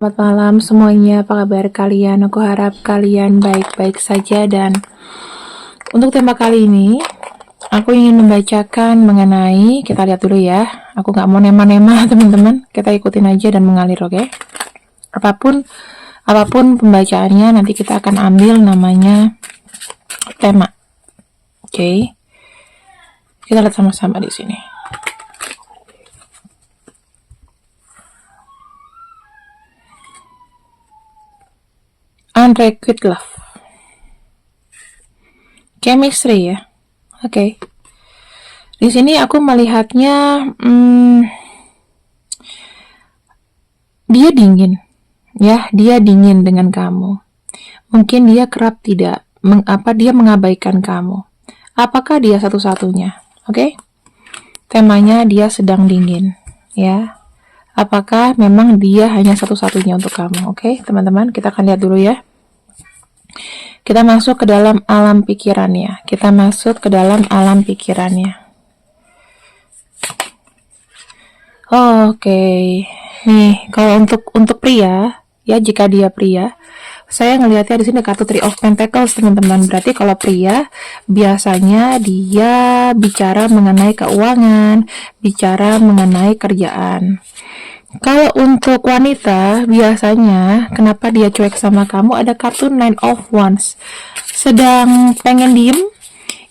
Selamat malam semuanya, apa kabar kalian? Aku harap kalian baik-baik saja dan untuk tema kali ini aku ingin membacakan mengenai, kita lihat dulu ya, aku nggak mau nema-nema teman-teman, kita ikutin aja dan mengalir, oke? Apapun pembacaannya nanti kita akan ambil namanya tema, oke? Kita lihat sama-sama di sini. Unrequited love, chemistry ya, oke. Di sini aku melihatnya dia dingin, ya, dia dingin dengan kamu. Mungkin dia kerap dia mengabaikan kamu. Apakah dia satu-satunya? Oke? Temanya dia sedang dingin, ya. Apakah memang dia hanya satu-satunya untuk kamu? Oke, teman-teman, kita akan lihat dulu ya. Kita masuk ke dalam alam pikirannya. Oke. Nih, kalau untuk pria, ya, jika dia pria, saya ngelihatnya di sini kartu Three of Pentacles, teman-teman. Berarti kalau pria, biasanya dia bicara mengenai keuangan, bicara mengenai kerjaan. Kalau untuk wanita, biasanya kenapa dia cuek sama kamu, ada kartu Nine of Wands. Sedang pengen diem,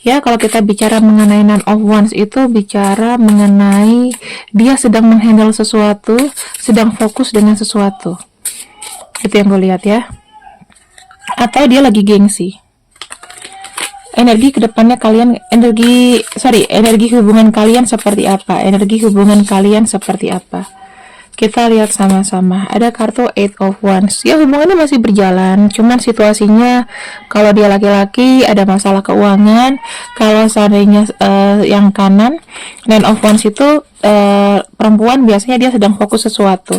ya. Kalau kita bicara mengenai Nine of Wands itu bicara mengenai dia sedang menghandle sesuatu, sedang fokus dengan sesuatu. Itu yang gue lihat ya. Atau dia lagi gengsi. Energi kedepannya kalian, energi hubungan kalian seperti apa? Kita lihat sama-sama. Ada kartu Eight of Wands. Ya, hubungannya masih berjalan, cuman situasinya kalau dia laki-laki ada masalah keuangan. Kalau seandainya yang kanan Nine of Wands itu perempuan, biasanya dia sedang fokus sesuatu.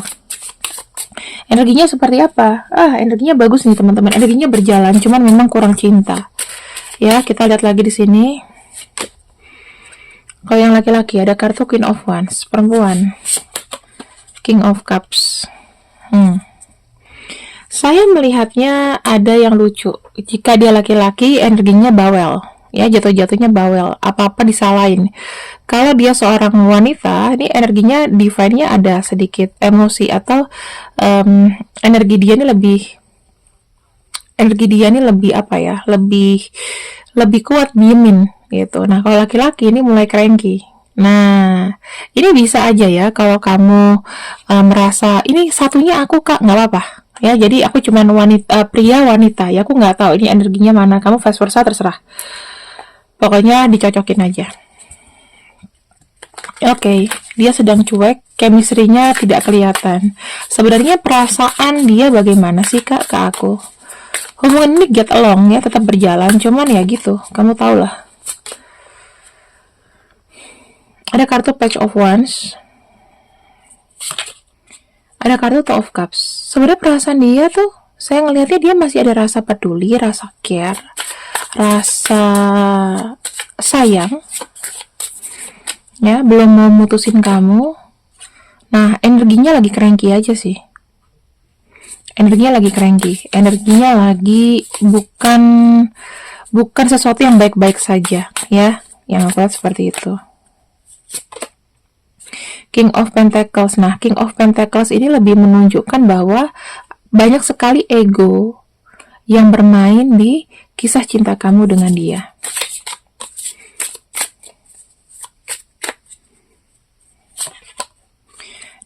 Energinya seperti apa? Energinya bagus nih teman-teman. Energinya berjalan, cuman memang kurang cinta. Ya, kita lihat lagi di sini. Kalau yang laki-laki ada kartu Queen of Wands, perempuan. King of Cups. Saya melihatnya ada yang lucu. Jika dia laki-laki, energinya bawel. Ya, jatuh-jatuhnya bawel. Apa-apa disalahin. Kalau dia seorang wanita, ini energinya divine-nya ada sedikit emosi atau energi dia ini lebih apa ya? Lebih kuat diemin gitu. Nah, kalau laki-laki ini mulai cranky. Nah, ini bisa aja ya kalau kamu merasa ini satunya aku kak, nggak apa-apa ya. Jadi aku cuman pria wanita ya, aku nggak tahu ini energinya mana. Kamu vice versa terserah. Pokoknya dicocokin aja. Oke, dia sedang cuek, chemistry-nya tidak kelihatan. Sebenarnya perasaan dia bagaimana sih kak ke aku? Hubungan ini get along ya, tetap berjalan, cuman ya gitu, kamu tau lah. Ada kartu Page of Wands. Ada kartu Two of Cups. Sebenarnya perasaan dia tuh, saya ngelihatnya dia masih ada rasa peduli, rasa care, rasa sayang. Ya, belum mau mutusin kamu. Nah, energinya lagi cranky aja sih. Energinya lagi bukan sesuatu yang baik-baik saja, ya. Yang aku lihat seperti itu. King of Pentacles. Nah, King of Pentacles ini lebih menunjukkan bahwa banyak sekali ego yang bermain di kisah cinta kamu dengan dia.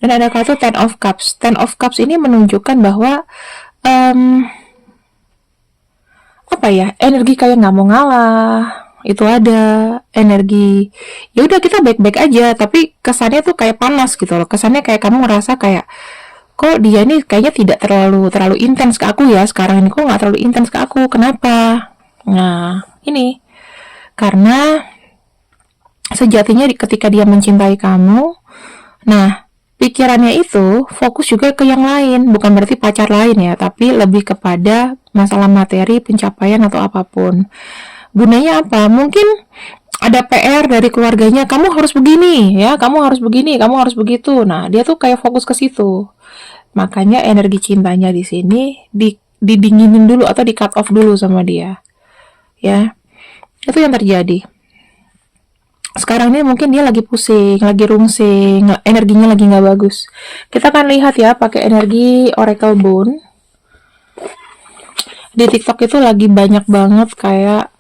Dan ada kartu Ten of Cups. Ten of Cups ini menunjukkan bahwa energi kayak nggak mau ngalah. Itu ada energi ya udah kita baik-baik aja, tapi kesannya tuh kayak panas gitu loh. Kesannya kayak kamu ngerasa kayak kok dia ini kayaknya tidak terlalu intens ke aku ya sekarang ini, kok nggak terlalu intens ke aku, kenapa? Nah, ini karena sejatinya ketika dia mencintai kamu, nah pikirannya itu fokus juga ke yang lain, bukan berarti pacar lain ya, tapi lebih kepada masalah materi, pencapaian atau apapun. Gunanya apa? Mungkin ada PR dari keluarganya, kamu harus begini ya, kamu harus begini, kamu harus begitu. Nah, dia tuh kayak fokus ke situ. Makanya energi cintanya di sini didinginin dulu atau di cut off dulu sama dia. Ya. Itu yang terjadi. Sekarang ini mungkin dia lagi pusing, lagi rungsing, energinya lagi nggak bagus. Kita akan lihat ya pakai energi Oracle Bone. Di TikTok itu lagi banyak banget kayak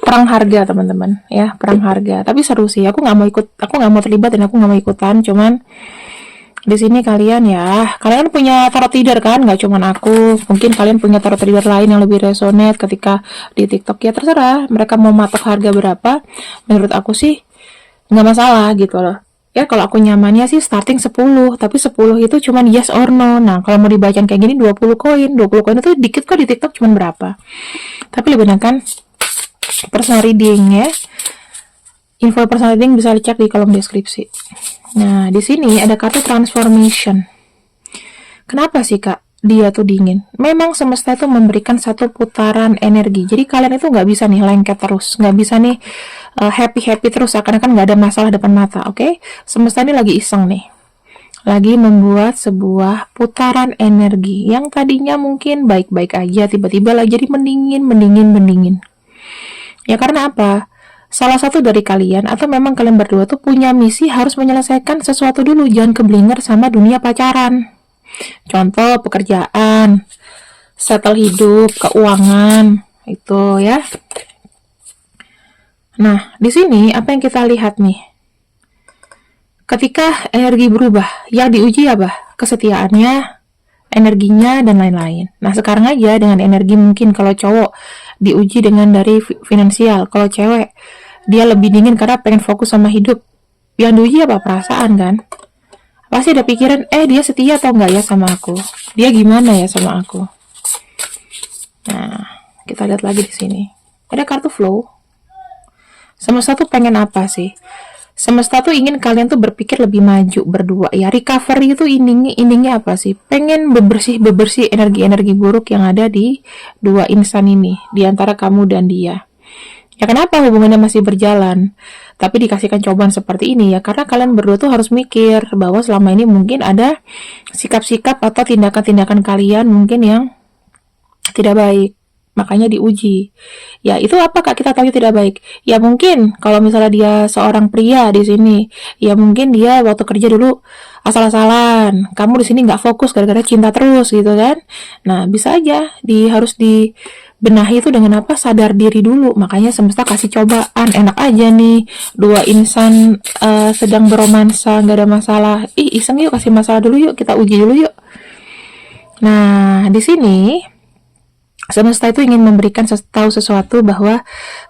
perang harga teman-teman ya, perang harga. Tapi seru sih. Aku nggak mau terlibat dan aku nggak mau ikutan. Cuman di sini kalian punya tarot reader kan, nggak cuman aku. Mungkin kalian punya tarot reader lain yang lebih resonate ketika di TikTok, ya terserah mereka mau matok harga berapa. Menurut aku sih nggak masalah gitu loh ya. Kalau aku nyamannya sih starting 10, tapi 10 itu cuman yes or no. Nah kalau mau dibacain kayak gini 20 koin itu dikit kok di TikTok, cuman berapa. Tapi lebih enakan personal reading ya. Info personal reading bisa dicek di kolom deskripsi. Nah, di sini ada kartu transformation. Kenapa sih, Kak? Dia tuh dingin. Memang semesta itu memberikan satu putaran energi. Jadi kalian itu nggak bisa nih lengket terus. Nggak bisa nih happy-happy terus. Seakan-akan nggak ada masalah depan mata, oke? Semesta ini lagi iseng nih. Lagi membuat sebuah putaran energi. Yang tadinya mungkin baik-baik aja. Tiba-tiba lagi jadi mendingin. Ya karena apa? Salah satu dari kalian atau memang kalian berdua tuh punya misi harus menyelesaikan sesuatu dulu, jangan keblinger sama dunia pacaran. Contoh pekerjaan, settle hidup, keuangan, itu ya. Nah, di sini apa yang kita lihat nih? Ketika energi berubah, yang diuji apa? Kesetiaannya, energinya, dan lain-lain. Nah, sekarang aja dengan energi mungkin kalau cowok diuji dengan dari finansial, kalau cewek dia lebih dingin karena pengen fokus sama hidup. Yang diuji apa? Perasaan kan? Pasti ada pikiran, dia setia atau enggak ya sama aku? Dia gimana ya sama aku? Nah, kita lihat lagi di sini. Ada kartu flow. Semesta tuh pengen apa sih? Semesta tuh ingin kalian tuh berpikir lebih maju berdua ya. Recovery itu endingnya apa sih? Pengen bebersih energi-energi buruk yang ada di dua insan ini, di antara kamu dan dia. Ya kenapa hubungannya masih berjalan, tapi dikasihkan cobaan seperti ini ya? Karena kalian berdua tuh harus mikir bahwa selama ini mungkin ada sikap-sikap atau tindakan-tindakan kalian mungkin yang tidak baik. Makanya diuji. Ya itu apa Kak kita tahu tidak baik? Ya mungkin kalau misalnya dia seorang pria di sini, ya mungkin dia waktu kerja dulu asal-asalan. Kamu di sini nggak fokus gara-gara cinta terus gitu kan? Nah bisa aja harus dibenahi itu dengan apa? Sadar diri dulu. Makanya semesta kasih cobaan. Enak aja nih dua insan sedang beromansa, nggak ada masalah. Iseng yuk, kasih masalah dulu yuk, kita uji dulu yuk. Nah di sini semesta itu ingin memberikan tahu sesuatu bahwa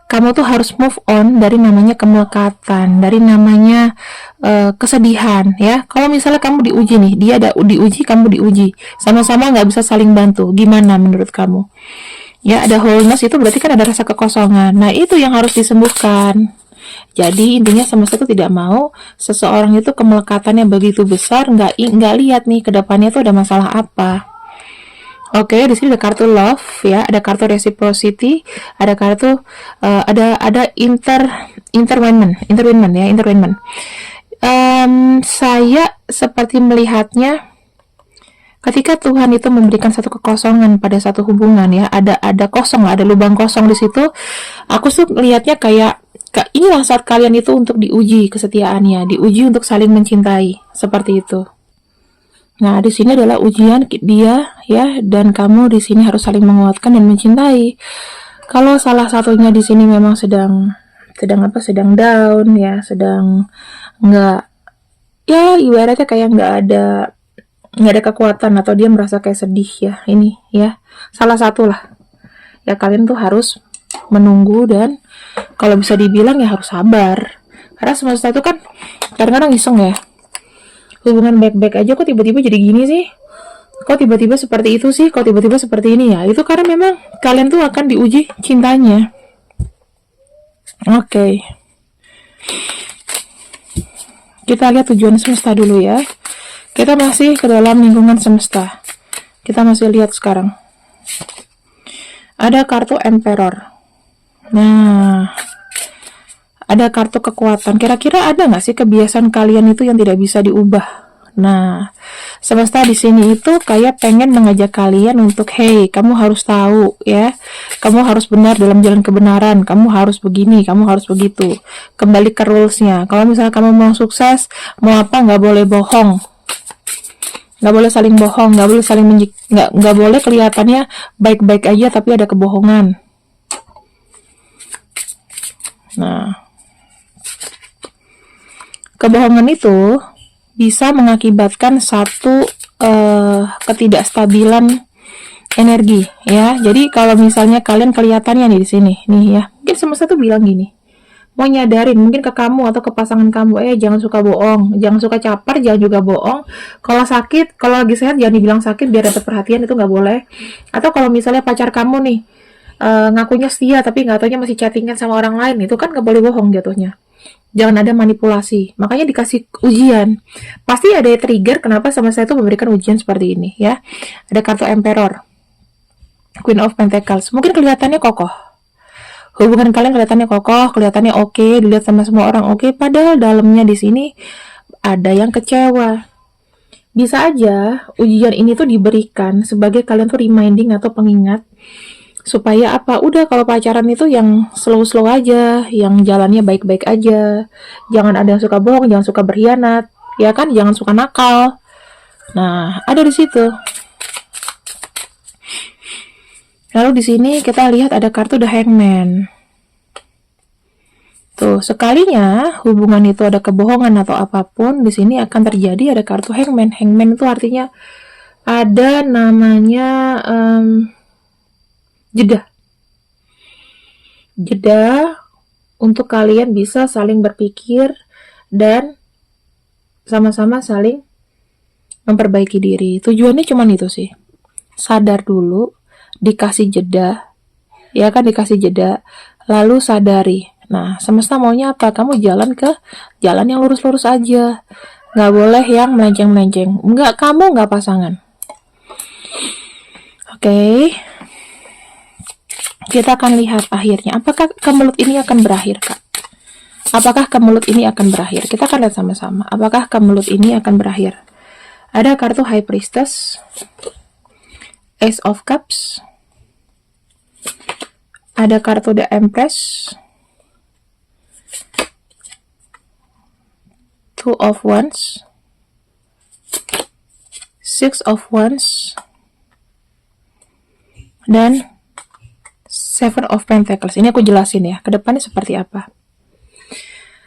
kamu tuh harus move on dari namanya kemelekatan, dari namanya kesedihan ya. Kalau misalnya kamu diuji nih, dia ada diuji, kamu diuji, sama-sama nggak bisa saling bantu, gimana menurut kamu? Ya ada wholeness itu berarti kan ada rasa kekosongan. Nah itu yang harus disembuhkan. Jadi intinya semesta itu tidak mau seseorang itu kemelekatannya begitu besar, nggak lihat nih kedepannya tuh ada masalah apa. Oke, di sini ada kartu love ya, ada kartu reciprocity, ada kartu ada intertwinement ya. Saya seperti melihatnya ketika Tuhan itu memberikan satu kekosongan pada satu hubungan ya, ada kosong, ada lubang kosong di situ. Aku tuh lihatnya kayak inilah saat kalian itu untuk diuji kesetiaannya, diuji untuk saling mencintai, seperti itu. Nah, di sini adalah ujian dia ya, dan kamu di sini harus saling menguatkan dan mencintai. Kalau salah satunya di sini memang sedang down ya, sedang nggak ya ibaratnya kayak nggak ada kekuatan atau dia merasa kayak sedih ya, ini ya salah satu lah ya. Kalian tuh harus menunggu dan kalau bisa dibilang ya harus sabar, karena semesta itu kan kadang-kadang iseng ya. Hubungan baik-baik aja kok tiba-tiba jadi gini sih, kok tiba-tiba seperti itu sih, kok tiba-tiba seperti ini ya. Itu karena memang kalian tuh akan diuji cintanya. Oke. Kita lihat tujuan semesta dulu ya. Kita masih ke dalam lingkungan semesta. Kita masih lihat sekarang. Ada kartu Emperor. Nah, ada kartu kekuatan. Kira-kira ada nggak sih kebiasaan kalian itu yang tidak bisa diubah Nah, semesta di sini itu kayak pengen mengajak kalian untuk, hey, kamu harus tahu ya, kamu harus benar dalam jalan kebenaran, kamu harus begini, kamu harus begitu. Kembali ke rulesnya. Kalau misalnya kamu mau sukses, mau apa, nggak boleh bohong, nggak boleh saling bohong, nggak boleh saling nggak boleh kelihatannya baik-baik aja tapi ada kebohongan. Nah, kebohongan itu bisa mengakibatkan satu ketidakstabilan energi ya. Jadi kalau misalnya kalian kelihatannya nih di sini nih ya, mungkin semesta tuh bilang gini, mau nyadarin mungkin ke kamu atau ke pasangan kamu, jangan suka bohong, jangan suka caper, jangan juga bohong. Kalau sakit, kalau lagi sehat jangan dibilang sakit biar dapat perhatian, itu nggak boleh. Atau kalau misalnya pacar kamu nih ngakunya setia tapi nggak taunya masih chattingan sama orang lain, itu kan nggak boleh bohong jatuhnya. Jangan ada manipulasi. Makanya dikasih ujian. Pasti ada trigger kenapa semesta itu memberikan ujian seperti ini ya. Ada kartu Emperor, Queen of Pentacles. Mungkin kelihatannya kokoh. Hubungan kalian kelihatannya kokoh, kelihatannya oke, dilihat sama semua orang oke, padahal dalamnya di sini ada yang kecewa. Bisa aja ujian ini tuh diberikan sebagai kalian tuh reminding atau pengingat supaya apa, udah kalau pacaran itu yang slow-slow aja, yang jalannya baik-baik aja, jangan ada yang suka bohong, jangan suka berkhianat, ya kan, jangan suka nakal. Nah, ada di situ. Lalu di sini kita lihat ada kartu The Hangman. Tuh, sekalinya hubungan itu ada kebohongan atau apapun, di sini akan terjadi ada kartu Hangman. Hangman itu artinya ada namanya jeda untuk kalian bisa saling berpikir dan sama-sama saling memperbaiki diri. Tujuannya cuma itu sih. Sadar dulu, dikasih jeda, ya kan, dikasih jeda, lalu sadari. Nah, semesta maunya apa? Kamu jalan ke jalan yang lurus-lurus aja. Nggak boleh yang melenceng-melenceng. Nggak kamu, nggak pasangan. Oke. Kita akan lihat akhirnya. Apakah kemelut ini akan berakhir, Kak? Apakah kemelut ini akan berakhir? Kita akan lihat sama-sama. Apakah kemelut ini akan berakhir? Ada kartu High Priestess, Ace of Cups, ada kartu The Empress, Two of Wands, Six of Wands, dan Seven of Pentacles. Ini aku jelasin ya, ke depannya seperti apa.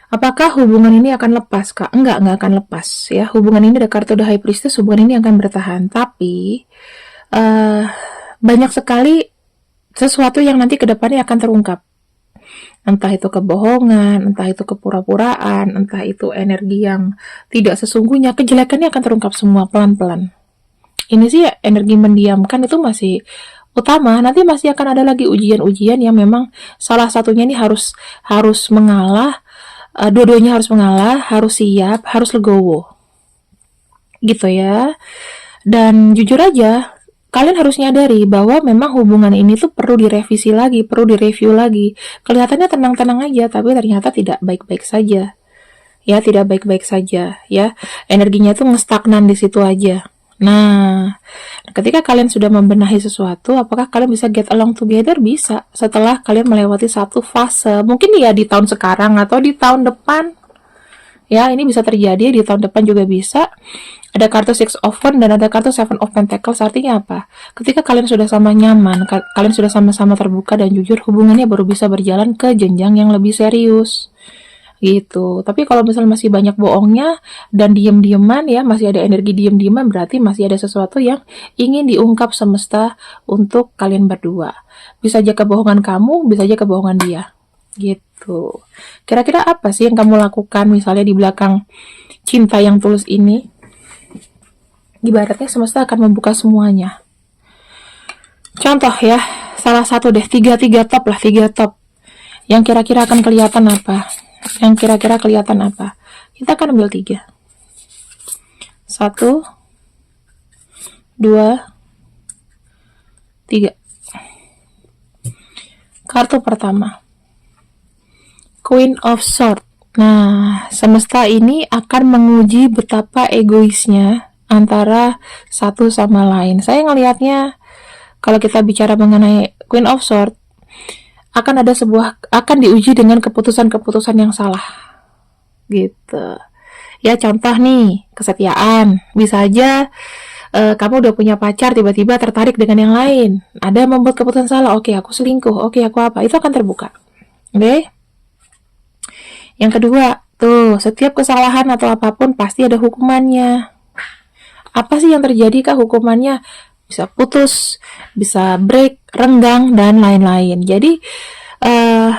Apakah hubungan ini akan lepas, Kak? Enggak akan lepas ya. Hubungan ini ada kartu The High Priestess, hubungan ini akan bertahan. Tapi banyak sekali sesuatu yang nanti ke depannya akan terungkap. Entah itu kebohongan, entah itu kepura-puraan, entah itu energi yang tidak sesungguhnya, kejelekannya akan terungkap semua pelan-pelan. Ini sih energi mendiamkan itu masih utama, nanti masih akan ada lagi ujian-ujian yang memang salah satunya ini harus mengalah, dua-duanya harus mengalah, harus siap, harus legowo. Gitu ya. Dan jujur aja, kalian harus nyadari bahwa memang hubungan ini tuh perlu direvisi lagi, perlu direview lagi. Kelihatannya tenang-tenang aja, tapi ternyata tidak baik-baik saja. Ya, tidak baik-baik saja, ya. Energinya tuh ngestagnan di situ aja. Nah, ketika kalian sudah membenahi sesuatu, apakah kalian bisa get along together? Bisa, setelah kalian melewati satu fase. Mungkin ya di tahun sekarang atau di tahun depan. Ya, ini bisa terjadi di tahun depan juga bisa. Ada kartu Six of Wands dan ada kartu Seven of Pentacles. Artinya apa? Ketika kalian sudah sama nyaman, kalian sudah sama-sama terbuka dan jujur, hubungannya baru bisa berjalan ke jenjang yang lebih serius. Gitu. Tapi kalau misalnya masih banyak bohongnya dan diem-dieman ya, masih ada energi diem-dieman, berarti masih ada sesuatu yang ingin diungkap semesta untuk kalian berdua. Bisa aja kebohongan kamu, bisa aja kebohongan dia. Gitu. Kira-kira apa sih yang kamu lakukan misalnya di belakang cinta yang tulus ini? Ibaratnya semesta akan membuka semuanya. Contoh ya, salah satu deh, tiga top. Yang kira-kira akan kelihatan apa? Kita akan ambil 3. 1, 2, 3. Kartu pertama, Queen of Swords. Nah, semesta ini akan menguji betapa egoisnya antara satu sama lain. Saya ngelihatnya, kalau kita bicara mengenai Queen of Swords, akan diuji dengan keputusan-keputusan yang salah, gitu. Ya, contoh nih, kesetiaan. Bisa aja kamu udah punya pacar, tiba-tiba tertarik dengan yang lain. Ada yang membuat keputusan salah. Oke, aku selingkuh. Oke, aku apa? Itu akan terbuka. Oke? Yang kedua, tuh, setiap kesalahan atau apapun pasti ada hukumannya. Apa sih yang terjadi, Kak, hukumannya? Bisa putus, bisa break, renggang, dan lain-lain. Jadi,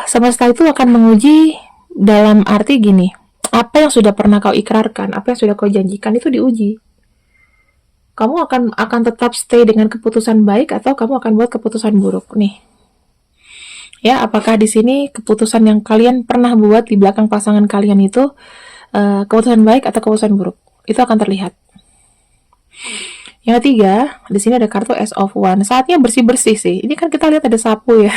semesta itu akan menguji dalam arti gini, apa yang sudah pernah kau ikrarkan, apa yang sudah kau janjikan itu diuji. Kamu akan tetap stay dengan keputusan baik atau kamu akan buat keputusan buruk nih. Ya, apakah di sini keputusan yang kalian pernah buat di belakang pasangan kalian itu keputusan baik atau keputusan buruk? Itu akan terlihat. Yang ketiga, di sini ada kartu Ace of Wands. Saatnya bersih-bersih sih. Ini kan kita lihat ada sapu ya.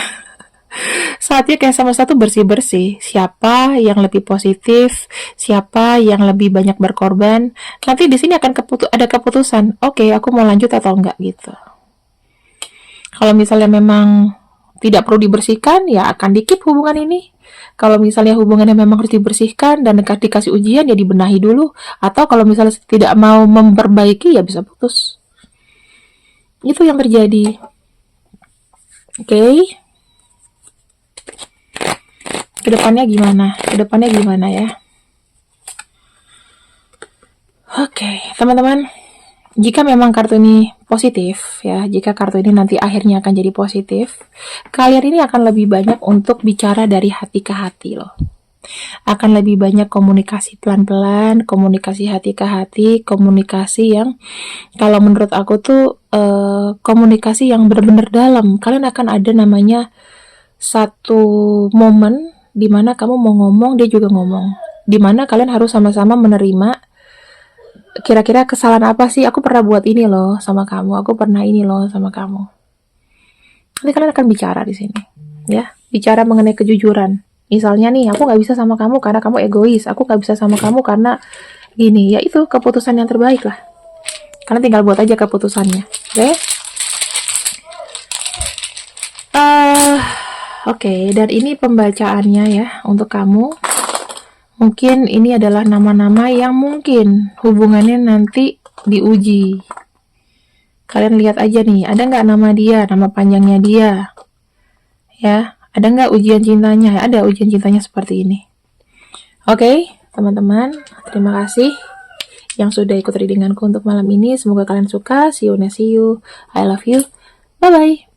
Saatnya kayak sama satu bersih-bersih. Siapa yang lebih positif, siapa yang lebih banyak berkorban. Nanti di sini akan ada keputusan. Oke, aku mau lanjut atau enggak gitu. Kalau misalnya memang tidak perlu dibersihkan, ya akan dikip hubungan ini. Kalau misalnya hubungannya memang harus dibersihkan dan dikasih ujian, ya dibenahi dulu. Atau kalau misalnya tidak mau memperbaiki, ya bisa putus. Itu yang terjadi. Oke. Kedepannya gimana ya? Oke, teman-teman. Jika memang kartu ini positif, ya, jika kartu ini nanti akhirnya akan jadi positif, kalian ini akan lebih banyak untuk bicara dari hati ke hati loh. Akan lebih banyak komunikasi pelan-pelan, komunikasi hati ke hati, komunikasi yang kalau menurut aku tuh komunikasi yang benar-benar dalam. Kalian akan ada namanya satu momen dimana kamu mau ngomong, dia juga ngomong. Dimana kalian harus sama-sama menerima kira-kira kesalahan apa sih, aku pernah buat ini loh sama kamu, aku pernah ini loh sama kamu. Nanti kalian akan bicara di sini, ya, bicara mengenai kejujuran. Misalnya nih, aku nggak bisa sama kamu karena kamu egois, aku nggak bisa sama kamu karena gini, ya itu keputusan yang terbaik lah. Kalian tinggal buat aja keputusannya, oke? Oke, dan ini pembacaannya ya untuk kamu. Mungkin ini adalah nama-nama yang mungkin hubungannya nanti diuji. Kalian lihat aja nih, ada nggak nama dia, nama panjangnya dia? Ya, ada nggak ujian cintanya? Ada ujian cintanya seperti ini. Oke, teman-teman, terima kasih yang sudah ikut readinganku untuk malam ini. Semoga kalian suka. See you, I love you. Bye-bye.